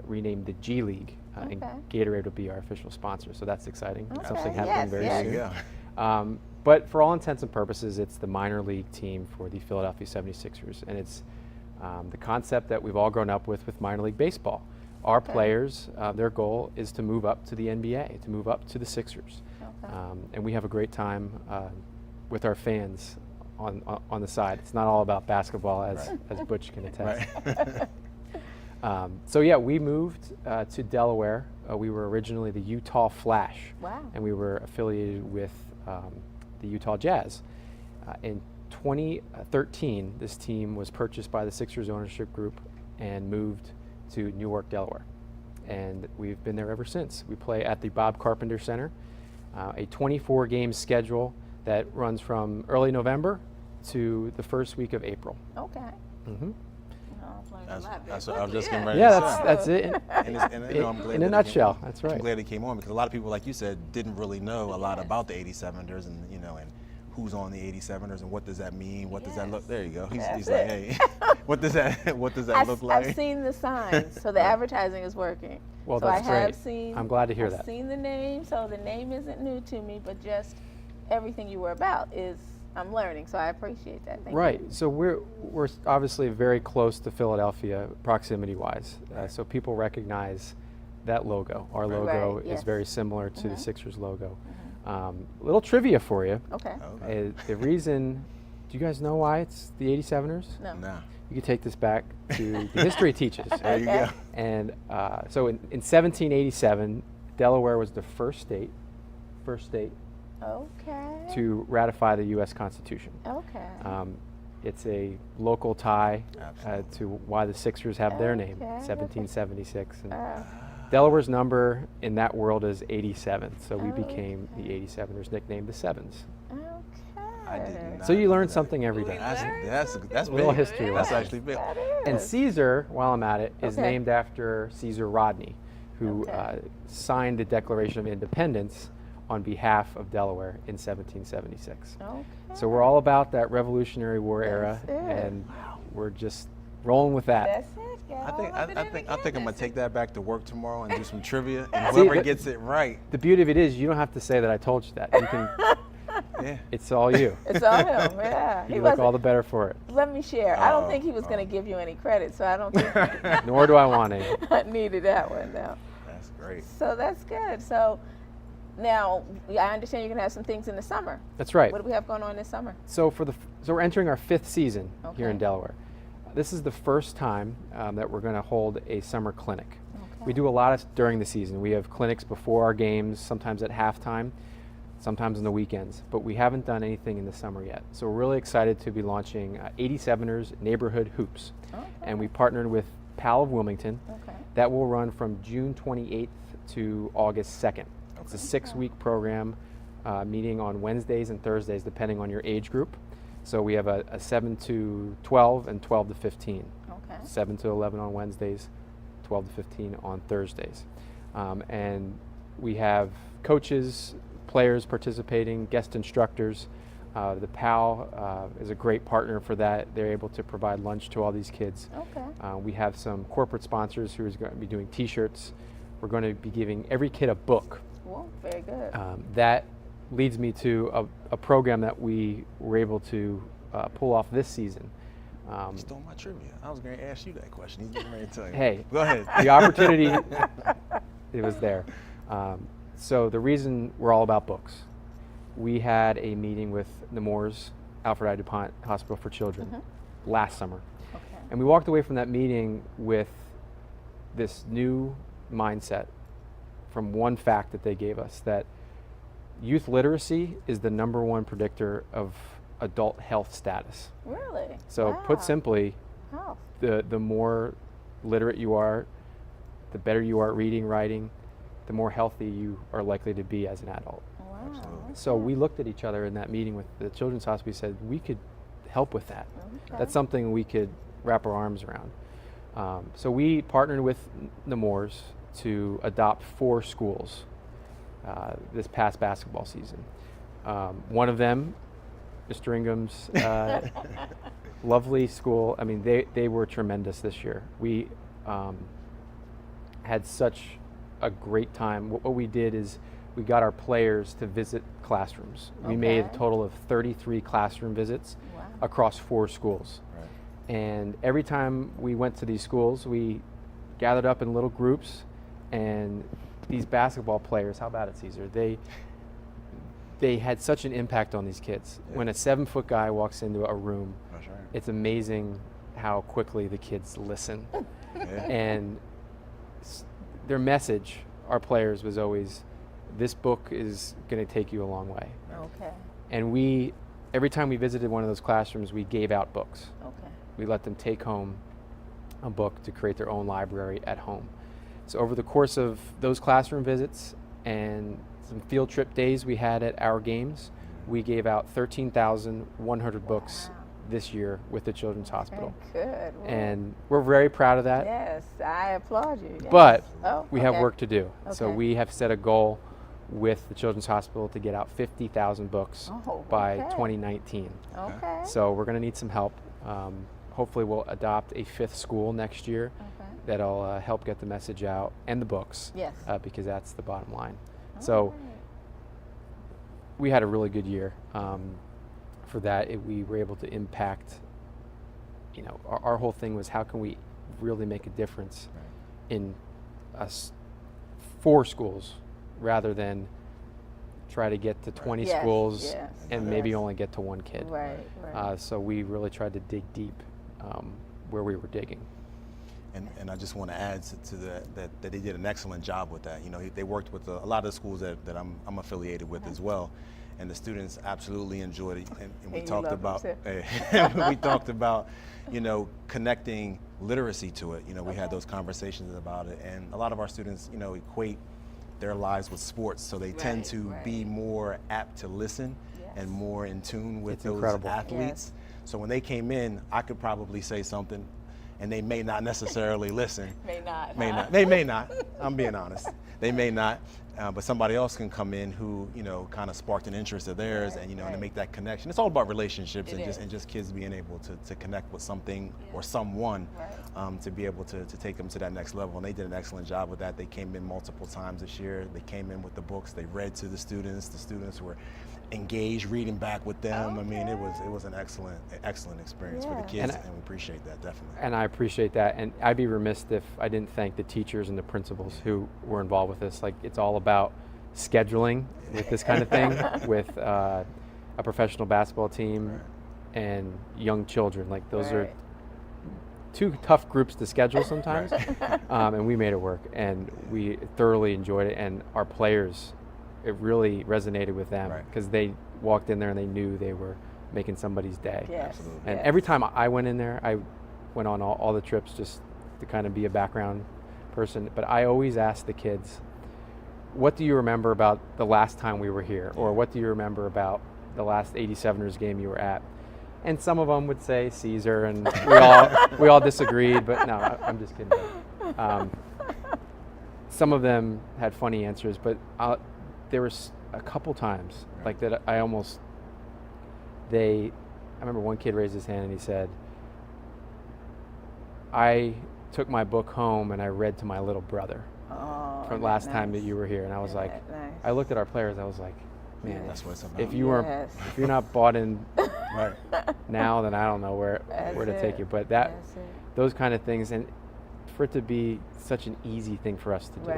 renamed the G League, and Gatorade will be our official sponsor. So that's exciting. Okay. Something happening very Yes. soon. There you go. But for all intents and purposes, it's the minor league team for the Philadelphia 76ers, and it's the concept that we've all grown up with minor league baseball. Our players, their goal is to move up to the NBA, to move up to the Sixers. And we have a great time with our fans on the side. It's not all about basketball, as Butch can attest. Right. So yeah, we moved to Delaware. We were originally the Utah Flash, and we were affiliated with the Utah Jazz. In 2013, this team was purchased by the Sixers ownership group and moved to Newark, Delaware. And we've been there ever since. We play at the Bob Carpenter Center, a 24-game schedule that runs from early November to the first week of April. Okay. Mm-hmm. That's what I was just getting ready Yeah, to say. that's it. I'm glad In a that nutshell, that's I'm right. glad he came on because a lot of people, like you said, didn't really know a lot about the 87ers and and who's on the 87ers and what does that mean? What does that look? There you go. He's like, hey, what does that look like? I've seen the signs, so the advertising is working. Well, so that's I have great. seen. I'm glad to hear I've that. seen the name, so the name isn't new to me, but just everything you were about is I'm learning. So I appreciate that. Thank Right. you. So we're obviously very close to Philadelphia, proximity-wise. So people recognize that logo. Our logo is very similar to the Sixers logo. Little trivia for you. Okay. The reason, do you guys know why it's the 87ers? No. Nah. You can take this back to the history teachers. There you go. And so in 1787, Delaware was the first state Okay. to ratify the U.S. Constitution. Okay. It's a local tie to why the Sixers have their name, Okay. 1776. And Delaware's number in that world is 87, so we Okay. became the 87ers, nicknamed the Sevens. Okay. I did not So you know learn that. something every day. That's A little big. history That's lesson. actually big. That And is. Caesar, while I'm at it, is Okay. named after Caesar Rodney, who Okay. signed the Declaration of Independence on behalf of Delaware in 1776. Okay. So we're all about that Revolutionary War era, That's it. and we're just rolling with that. That's it. Get I all think of it in I'm again. gonna take that back to work tomorrow and do some trivia. And See, whoever the- gets it right, The beauty of it is you don't have to say that I told you that. You can. yeah. It's all you. It's all him. Yeah. You look all the better for it. Let me share. I don't Oh, think he was going to give you any credit, so I don't think Nor do I want any. I needed that one now. That's great. So that's good. So now I understand you're going to have some things in the summer. That's right. What do we have going on this summer? So so we're entering our 5th season here in Okay. Delaware. This is the first time that we're going to hold a summer clinic. Okay. We do a lot during the season. We have clinics before our games, sometimes at halftime, sometimes on the weekends, but we haven't done anything in the summer yet. So we're really excited to be launching 87ers Neighborhood Hoops. Okay. And we partnered with Pal of Wilmington. Okay. That will run from June 28th to August 2nd. It's a 6-week program, meeting on Wednesdays and Thursdays, depending on your age group. So we have a 7 to 12 and 12 to 15. Okay. 7 to 11 on Wednesdays, 12 to 15 on Thursdays. And we have coaches, players participating, guest instructors. The PAL is a great partner for that. They're able to provide lunch to all these kids. Okay. We have some corporate sponsors who is going to be doing T-shirts. We're going to be giving every kid a book. Well, very good. That leads me to a program that we were able to pull off this season. You stole my trivia. I was going to ask you that question. He's getting ready to tell you. Hey, Go ahead. the opportunity, it was there. So the reason we're all about books, we had a meeting with Nemours Alfred I. DuPont Hospital for Children last summer. Okay. And we walked away from that meeting with this new mindset from one fact that they gave us, that youth literacy is the #1 predictor of adult health status. Really? So put Wow. simply, Oh. the more literate you are, the better you are at reading, writing, the more healthy you are likely to be as an adult. Wow. Absolutely. So we looked at each other in that meeting with the Children's Hospital. We said we could help with that. Okay. That's something we could wrap our arms around. So we partnered with Nemours to adopt 4 schools this past basketball season. One of them, Mr. Ingham's lovely school. I mean, they were tremendous this year. We had such a great time. What we did is we got our players to visit classrooms. We made a total of 33 classroom visits across 4 schools. Right. And every time we went to these schools, we gathered up in little groups, and these basketball players, how about it, Caesar? They had such an impact on these kids. Yeah. When a 7-foot guy walks into a room, it's amazing how quickly the kids listen. And their message, our players, was always, this book is going to take you a long way. Okay. And every time we visited one of those classrooms, we gave out books. Okay. We let them take home a book to create their own library at home. So over the course of those classroom visits and some field trip days we had at our games, we gave out 13,100 books this year with the Children's Hospital. Good. Well, and we're very proud of that. Yes, I applaud you. Yes. But we have work to do. So we have set a goal with the Children's Hospital to get out 50,000 books by 2019. Okay. So we're going to need some help. Hopefully we'll adopt a 5th school next year that'll help get the message out and the books. Yes. Because that's the bottom line. So we had a really good year. For that, we were able to impact, our whole thing was how can we really make a difference in us 4 schools rather than try to get to 20 schools and maybe only get to 1 kid. Right. So we really tried to dig deep where we were digging. And I just want to add to that they did an excellent job with that. They worked with a lot of the schools that I'm affiliated with as well. And the students absolutely enjoyed it, and we talked about connecting literacy to it. We had those conversations about it, and a lot of our students equate their lives with sports, so they tend to be more apt to listen and more in tune with those athletes. So when they came in, I could probably say something, and they may not necessarily listen. They may not. I'm being honest. They may not. But somebody else can come in who kind of sparked an interest of theirs, and and to make that connection. It's all about relationships and just kids being able to connect with something or someone to be able to take them to that next level. And they did an excellent job with that. They came in multiple times this year. They came in with the books. They read to the students. The students were engaged, reading back with them. I mean, it was an excellent experience for the kids, and we appreciate that, definitely. And I appreciate that, and I'd be remiss if I didn't thank the teachers and the principals who were involved with this. Like, it's all about scheduling with this kind of thing, with a professional basketball team and young children. Like, those are 2 tough groups to schedule sometimes, and we made it work, and we thoroughly enjoyed it, and our players, it really resonated with them because they walked in there and they knew they were making somebody's day. Absolutely. And every time I went in there, I went on all the trips just to kind of be a background person. But I always ask the kids, what do you remember about the last time we were here? Or what do you remember about the last 87ers game you were at? And some of them would say Caesar, and we all disagreed, but no, I'm just kidding. Some of them had funny answers, but there was a couple times like that I remember one kid raised his hand and he said, I took my book home and I read to my little brother from last time that you were here. And I was like, I looked at our players, I was like, man, that's what it's about. If you're not bought in now, then I don't know where to take you. But those kind of things, and for it to be such an easy thing for us to do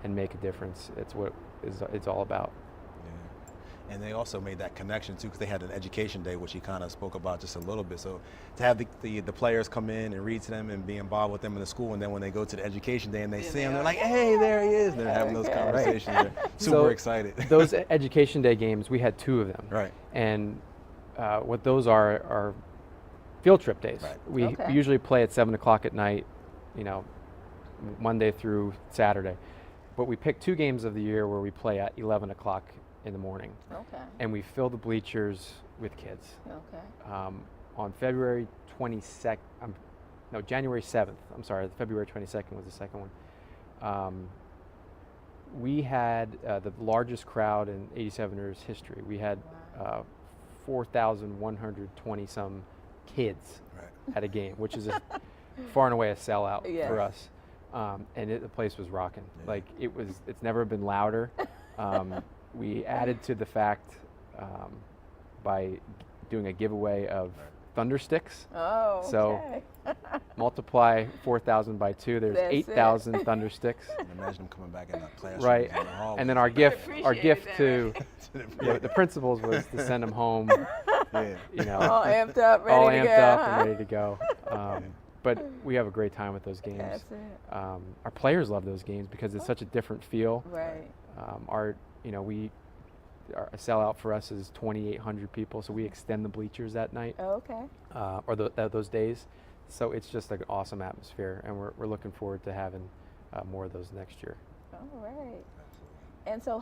and make a difference, it's all about. And they also made that connection too, because they had an education day, which he kind of spoke about just a little bit. So to have the players come in and read to them and be involved with them in the school, and then when they go to the education day and they see him, they're like, hey, there he is. And they're having those conversations. They're super excited. Those education day games, we had 2 of them. Right. And what those are field trip days. Right. We usually play at 7 o'clock at night, Monday through Saturday. But we pick 2 games of the year where we play at 11 o'clock in the morning. Okay. And we fill the bleachers with kids. Okay. On January 7th, February 22nd was the second one. We had the largest crowd in 87ers history. We had 4,120 some kids at a game, which is far and away a sellout for us. the place was rocking. Yeah. Like it's never been louder. We added to the fact by doing a giveaway of thunder sticks. Oh, okay. So multiply 4,000 by 2. There's That's 8,000 thunder sticks. Imagine them coming back in the classroom. Right. in the hallway. And then our gift appreciate to that, the principals was to send them home. Yeah. You know, all amped up, ready all to amped go. up huh? and ready to go. But we have a great time with those games. That's it. Our players love those games because it's such a different feel. Right. Our a sellout for us is 2,800 people, so we extend the bleachers that night Oh, okay. or those days. So it's just like an awesome atmosphere, and we're looking forward to having more of those next year. All right. And so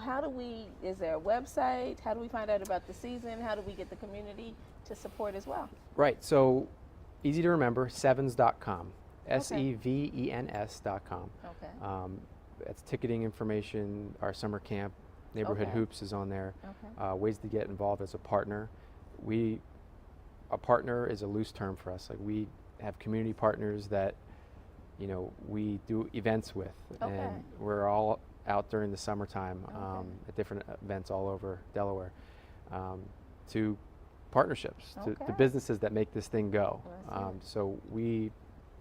is there a website? How do we find out about the season? How do we get the community to support as well? Right. So easy to remember, sevens.com. Okay. SEVENS.com. Okay. That's ticketing information. Our summer camp, Neighborhood Okay. Hoops is on there. Okay. Ways to get involved as a partner. A partner is a loose term for us. Like we have community partners that, we do events with, Okay. and we're all out during the summertime Okay. at different events all over Delaware, to partnerships, to Okay. businesses that make this thing go. That's it. So we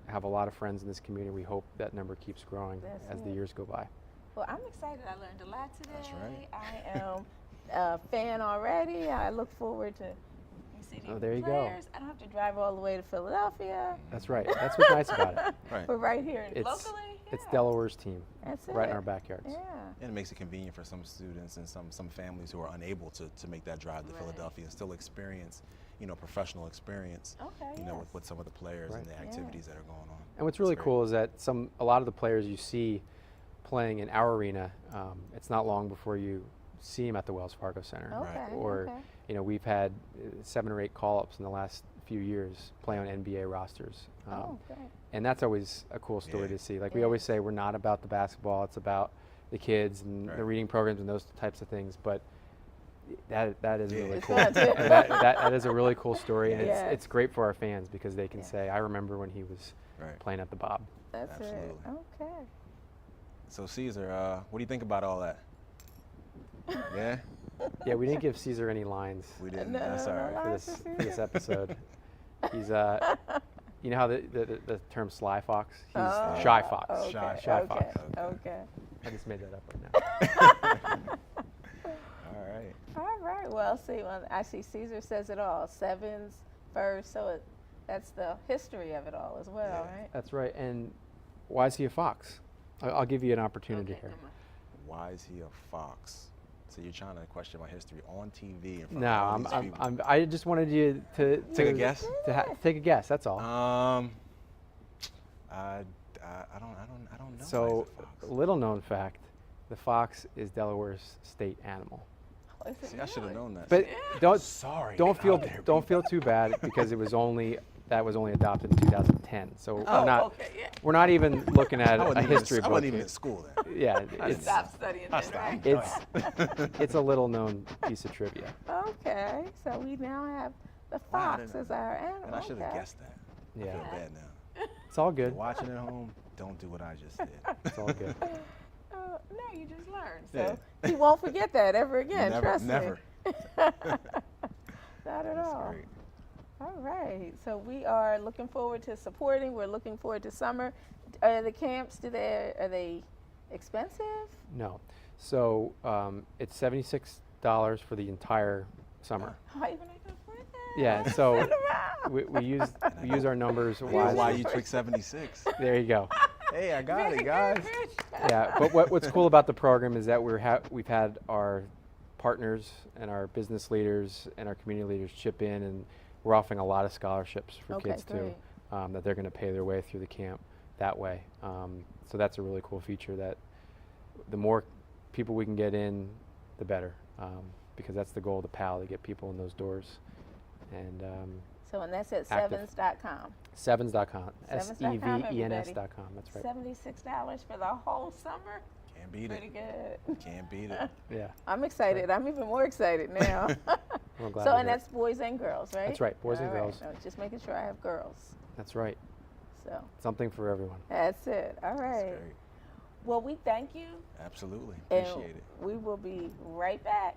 have a lot of friends in this community. We hope that number keeps growing That's as the it. years go by. Well, I'm excited. I learned a lot today. That's right. I am a fan already. I look forward to seeing Oh, there you go. players. I don't have to drive all the way to Philadelphia. That's right. That's what's nice about it. Right. We're right here It's locally. it's yeah. Delaware's team, That's right it. in our backyards. Yeah. And it makes it convenient for some students and some families who are unable to make that drive to Right. Philadelphia and still experience, professional experience, Okay. with, yes. with some of the players and Right. the activities that are going on. And what's really It's great. cool is that a lot of the players you see playing in our arena, it's not long before you see them at the Wells Fargo Center. Okay. Or, okay. We've had 7 or 8 call-ups in the last few years play on NBA rosters. Oh, great. And that's always a cool story Yeah. to see. Like we Yeah. always say, we're not about the basketball, it's about the kids and the Right. reading programs and those types of things. But that is Yeah. really It's cool. fun, too. And that is a really cool story, and Yes. it's great for our fans because they can Yeah. say, I remember when he was Right. playing at the Bob. That's Absolutely. it. Okay. So Caesar, what do you think about all that? Yeah, Yeah, we didn't give Caesar any lines we didn't. No, That's all right. for lines this for for this Caesar. episode. He's you know how the term sly fox? He's Oh, shy fox. Okay. Shy okay. fox. Okay. I just made that up right now. All right. All right. Well, I see Caesar says it all. Sevens first, so that's the history of it all as well, Yeah. right? That's right. And why is he a fox? I'll give you an opportunity here. come on. Why is he a fox? So you're trying to question my history on TV in front No, of all these people. I just wanted you to Take a guess? Take a guess. That's all. I don't know. So, why he's a fox. little known fact: the fox is Delaware's state animal. Oh, is it See, I should have really? known that. But don't Sorry. don't out feel there, don't people. feel too bad because it was only adopted in 2010. So Oh, we're not okay. Yeah. we're not even looking at I a wasn't even, history I book. wasn't even in school then. Yeah, I it's stopped studying I then, stopped. right? it's a little known piece of trivia. Okay. So we now have the Wow, I fox didn't as know. our animal. And I should have okay. guessed that. I Yeah, feel bad now. it's all If you're good. watching at home, don't do what I just did. It's all good. No, you just learned. So Yeah. he won't forget that ever again. Never, trust never. me. Not at That's all. great. All right. So we are looking forward to supporting. We're looking forward to summer. Are the camps? Are they expensive? No, so it's $76 for the entire summer. How even I can afford that? Yeah, so Sit around. we use our numbers I know wisely. why you took 76. There you go. Hey, I got Very it, guys. good, Rich. Yeah, but what's cool about the program is that we've had our partners and our business leaders and our community leaders chip in, and we're offering a lot of scholarships for Okay, kids too, great. that they're going to pay their way through the camp that way. So that's a really cool feature that the more people we can get in, the better, because that's the goal of the PAL, to get people in those doors. And And that's at Active. sevens.com. sevens.com, Sevens.com, SEVENS.com, that's right. $76 for the whole summer. Can't beat Pretty it. good. Can't beat it. Yeah, I'm excited. I'm even more excited now. we're glad So, to and hear it. that's boys and girls, right? That's right, boys and All right. girls. So just making sure I have girls. That's right. So something for everyone. that's it. All right. That's great. Well, we thank you. Absolutely. And Appreciate it. we will be right back.